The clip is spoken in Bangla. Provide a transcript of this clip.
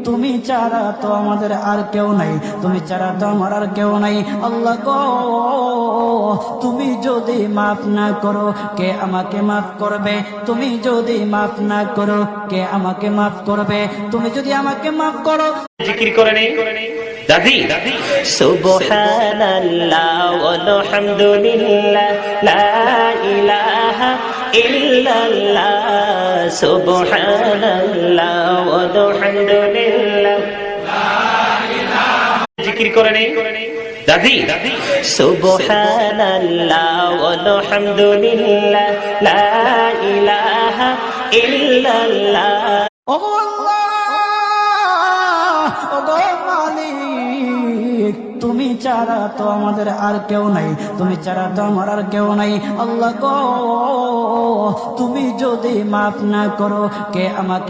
তুমি ছাড়া তো আমাদের আর কেউ নাই, তুমি ছাড়া তো আমার আর কেউ নাই। আল্লাহ গো, তুমি যদি মাফ না করো কে আমাকে মাফ করবে? তুমি যদি মাফ না করো কে আমাকে মাফ করবে? তুমি যদি আমাকে মাফ করো। জিকির করে নেই দাদি সুবহানাল্লাহ ওয়ালহামদুলিল্লাহ লা ইলাহা ইল্লাল্লাহ সুবহানাল্লাহ ওয়ালহামদুলিল্লাহ জিকির করে নেই দাদি সুবহানাল্লাহ ওয়ালহামদুলিল্লাহ লা ইলাহা ইল্লাল্লাহ। ও আল্লাহ, ও গো মালিক, তুমি ছাড়া তো আমাদের আর কেউ নাই, তুমি ছাড়া তো আমার আর কেউ নাই। আল্লাহ গো, তুমি যদি মাফ না করো কে আমাকে